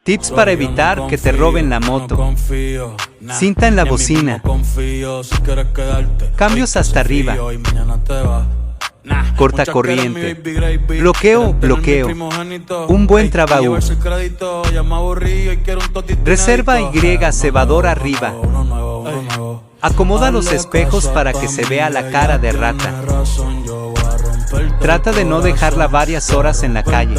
Tips para evitar que te roben la moto. Cinta en la bocina. Cambios hasta arriba. Corta corriente. Bloqueo. Un buen trabajo. Reserva Y cebador arriba. Acomoda los espejos para que se vea la cara de rata. Trata de no dejarla varias horas en la calle.